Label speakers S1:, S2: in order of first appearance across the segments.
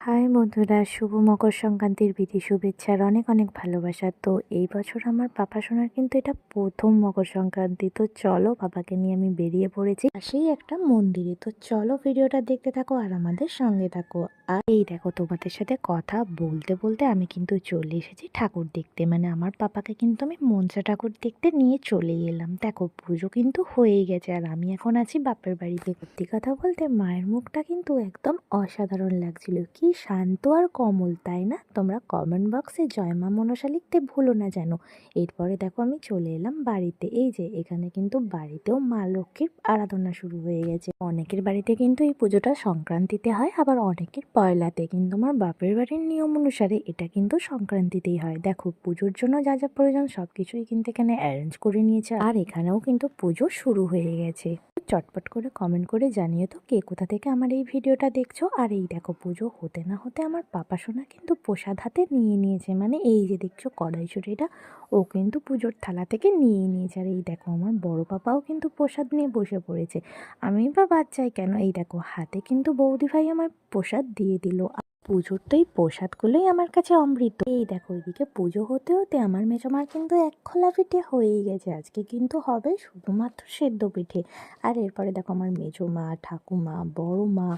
S1: High বন্ধুরা, শুভ মকর সংক্রান্তির বিধি শুভেচ্ছা আর অনেক অনেক ভালোবাসা। তো এই বছর আমার পাপা সোনার কিন্তু এটা প্রথম মকর সংক্রান্তি। তো চলো, বাবাকে নিয়ে আমি বেরিয়ে পড়েছি পাশেই একটা মন্দিরে। তো চলো ভিডিওটা দেখতে থাকো আর আমাদের সঙ্গে থাকো। আর এই দেখো, তোমাদের সাথে কথা বলতে বলতে আমি কিন্তু চলে এসেছি ঠাকুর দেখতে। মানে আমার পাপাকে কিন্তু আমি মনসা ঠাকুর দেখতে নিয়ে চলে এলাম। দেখো, পুজো কিন্তু হয়েই গেছে আর আমি এখন আছি বাপের বাড়িতে। সত্যি কথা বলতে মায়ের মুখটা কিন্তু একদম অসাধারণ লাগছিল। কি শান্ত আর কমল, তাই না? তোমরা কমেন্ট বক্সে জয় মা মনসা লিখতে ভুলো না যেন। এরপরে দেখো আমি চলে এলাম বাড়িতে। এই যে এখানে কিন্তু বাড়িতেও মা লক্ষ্মীর আরাধনা শুরু হয়ে গেছে। অনেকের বাড়িতে কিন্তু এই পুজোটা সংক্রান্তিতে হয়, আবার অনেকের পয়লাতে, কিন্তু আমার বাপের বাড়ির নিয়ম অনুসারে এটা কিন্তু সংক্রান্তিতেই হয়। দেখো, পুজোর জন্য যা যা প্রয়োজন সব কিছুই কিন্তু এখানে অ্যারেঞ্জ করে নিয়েছে আর এখানেও কিন্তু পুজো শুরু হয়ে গেছে। চটপট করে কমেন্ট করে জানিয়ে তো কে কোথা থেকে আমার এই ভিডিওটা দেখছো। আর এই দেখো, পুজো হতে না হতে আমার পাপা সোনা কিন্তু প্রসাদ হাতে নিয়ে নিয়েছে। মানে এই যে দেখছো কড়াইশুঁড়িটা, ও কিন্তু পুজোর থালা থেকে নিয়ে নিয়েছে। আর এই দেখো, আমার বড় পাপাও কিন্তু প্রসাদ নিয়ে বসে পড়েছে। আমি বা বাচ্চাই কেন, এই দেখো হাতে কিন্তু বৌদি ভাই আমার প্রসাদ দিয়ে দিল। পুজোর তো এই প্রসাদগুলোই আমার কাছে অমৃত। এই দেখো, এদিকে পুজো হতে হতে আমার মেজমার কিন্তু এক খোলা পিঠে হয়েই গেছে। আজকে কিন্তু হবে শুধুমাত্র সেদ্ধ পিঠে। আর এরপরে দেখো, আমার মেজমা, ঠাকুমা, বড় মা,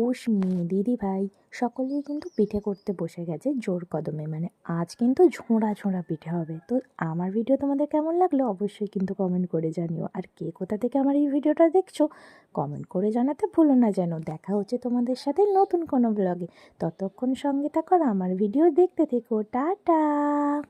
S1: উষ্মি, দিদিভাই সকলেই কিন্তু পিঠে করতে বসে গেছে জোর কদমে। মানে আজ কিন্তু ঝোড়া ঝোড়া পিঠে হবে। তো আমার ভিডিও তোমাদের কেমন লাগলো অবশ্যই কিন্তু কমেন্ট করে জানিও। আর কে কোথা থেকে আমার এই ভিডিওটা দেখছো কমেন্ট করে জানাতে ভুলো না যেন। দেখা হচ্ছে তোমাদের সাথে নতুন কোনো ব্লগে। ততক্ষণ সঙ্গে থাকো আর আমার ভিডিও দেখতে থেকো। টাটা।